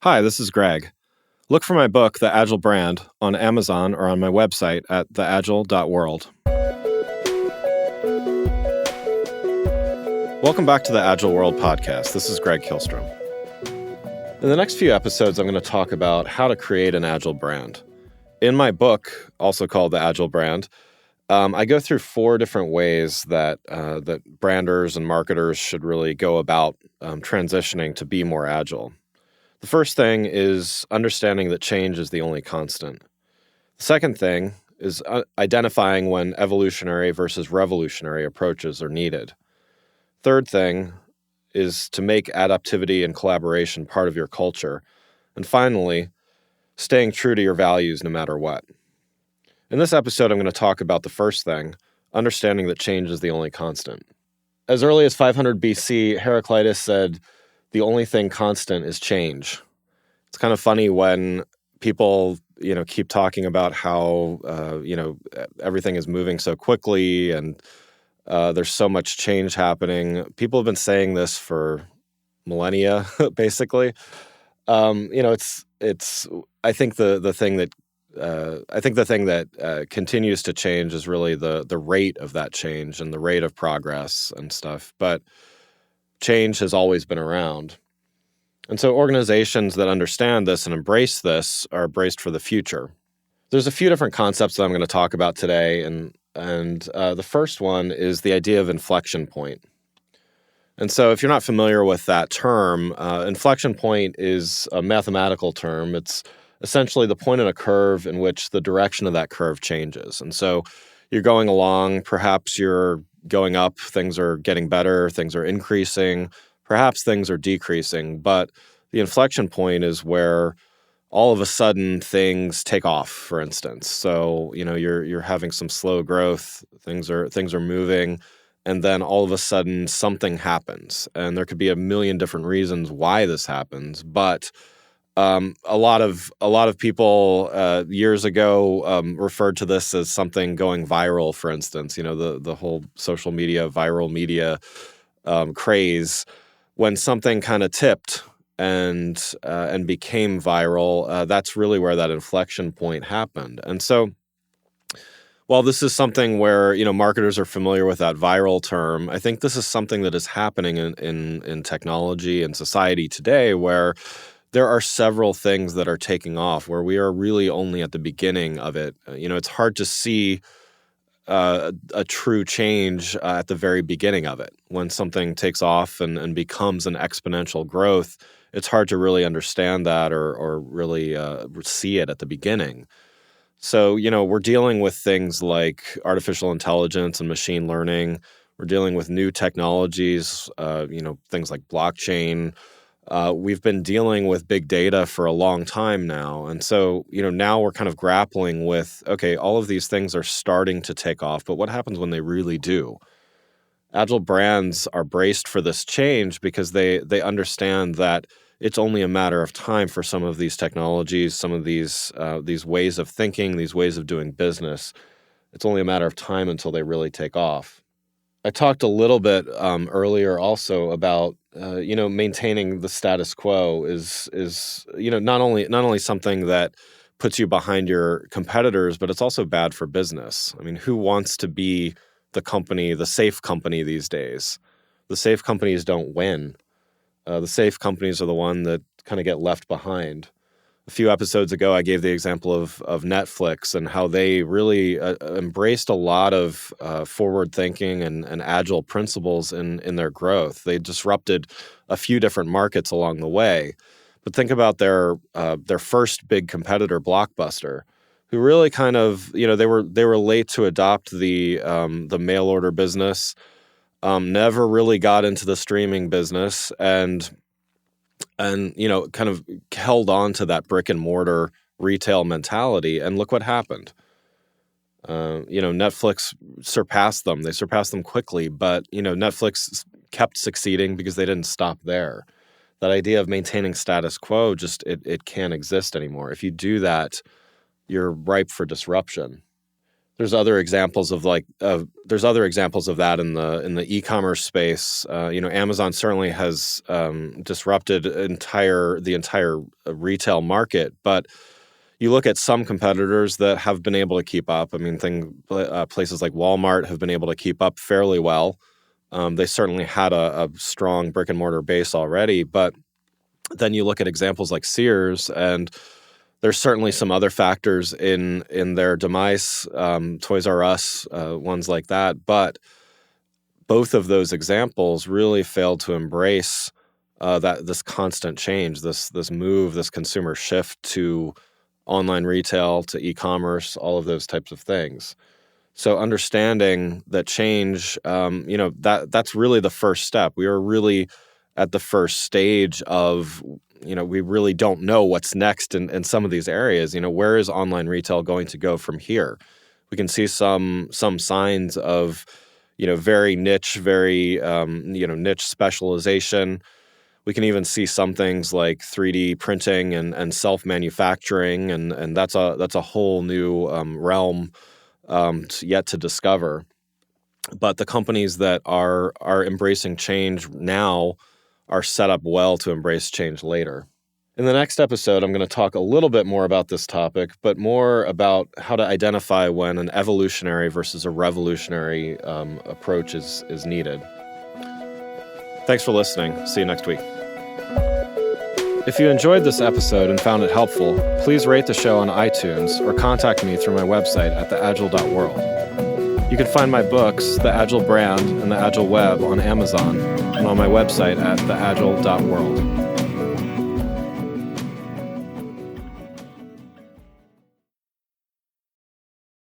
Hi, this is Greg. Look for my book, The Agile Brand, on Amazon or on my website at theagile.world. Welcome back to the Agile World podcast. This is Greg Kihlstrom. In the next few episodes, I'm going to talk about how to create an Agile brand. In my book, also called The Agile Brand, I go through 4 different ways that branders and marketers should really go about transitioning to be more agile. The first thing is understanding that change is the only constant. The second thing is identifying when evolutionary versus revolutionary approaches are needed. Third thing is to make adaptivity and collaboration part of your culture. And finally, staying true to your values no matter what. In this episode, I'm going to talk about the first thing, understanding that change is the only constant. As early as 500 BC, Heraclitus said, "The only thing constant is change." It's kind of funny when people, keep talking about how, everything is moving so quickly and there's so much change happening. People have been saying this for millennia, basically. I think the thing that continues to change is really the rate of that change and the rate of progress and stuff. But change has always been around. And so organizations that understand this and embrace this are braced for the future. There's a few different concepts that I'm going to talk about today, and the first one is the idea of inflection point. And so if you're not familiar with that term, inflection point is a mathematical term. It's essentially the point in a curve in which the direction of that curve changes. And so you're going along, perhaps you're going up, things are getting better, things are increasing, perhaps things are decreasing, but the inflection point is where all of a sudden things take off, for instance. So, you're having some slow growth, things are moving, and then all of a sudden something happens. And there could be a million different reasons why this happens, but a lot of people years ago referred to this as something going viral, for instance, the whole social media, viral media craze. When something kind of tipped and became viral, that's really where that inflection point happened. And so, while this is something where marketers are familiar with that viral term, I think this is something that is happening in technology and society today, where there are several things that are taking off, where we are really only at the beginning of it. It's hard to see a true change at the very beginning of it. When something takes off and becomes an exponential growth, it's hard to really understand that or really see it at the beginning. So, we're dealing with things like artificial intelligence and machine learning. We're dealing with new technologies, things like blockchain. We've been dealing with big data for a long time now. And so, now we're kind of grappling with, okay, all of these things are starting to take off, but what happens when they really do? Agile brands are braced for this change because they understand that it's only a matter of time for some of these technologies, some of these ways of thinking, these ways of doing business. It's only a matter of time until they really take off. I talked a little bit earlier also about maintaining the status quo is not only something that puts you behind your competitors, but it's also bad for business. I mean, who wants to be the safe company these days? The safe companies don't win. The safe companies are the one that kind of get left behind. A few episodes ago, I gave the example of Netflix and how they really embraced a lot of forward thinking and agile principles in their growth. They disrupted a few different markets along the way. But think about their first big competitor, Blockbuster, who really kind of they were late to adopt the mail order business, never really got into the streaming business, and kind of held on to that brick and mortar retail mentality. And look what happened. Netflix surpassed them. They surpassed them quickly, but Netflix kept succeeding because they didn't stop there. That idea of maintaining status quo it can't exist anymore. If you do that, you're ripe for disruption. There's other examples of that in the e-commerce space. Amazon certainly has disrupted the entire retail market, but you look at some competitors that have been able to keep up. I mean, places like Walmart have been able to keep up fairly well. They certainly had a strong brick and mortar base already, but then you look at examples like Sears, and there's certainly some other factors in their demise, Toys R Us, ones like that. But both of those examples really failed to embrace this constant change, this move, this consumer shift to online retail, to e-commerce, all of those types of things. So understanding that change, that's really the first step. We are really at the first stage of, we really don't know what's next in some of these areas. Where is online retail going to go from here? We can see some signs of, very niche, very, niche specialization. We can even see some things like 3D printing and self-manufacturing, and that's a whole new realm yet to discover. But the companies that are embracing change now are set up well to embrace change later. In the next episode, I'm going to talk a little bit more about this topic, but more about how to identify when an evolutionary versus a revolutionary approach is needed. Thanks for listening. See you next week. If you enjoyed this episode and found it helpful, please rate the show on iTunes or contact me through my website at theagile.world. You can find my books, The Agile Brand and The Agile Web, on Amazon and on my website at theagile.world.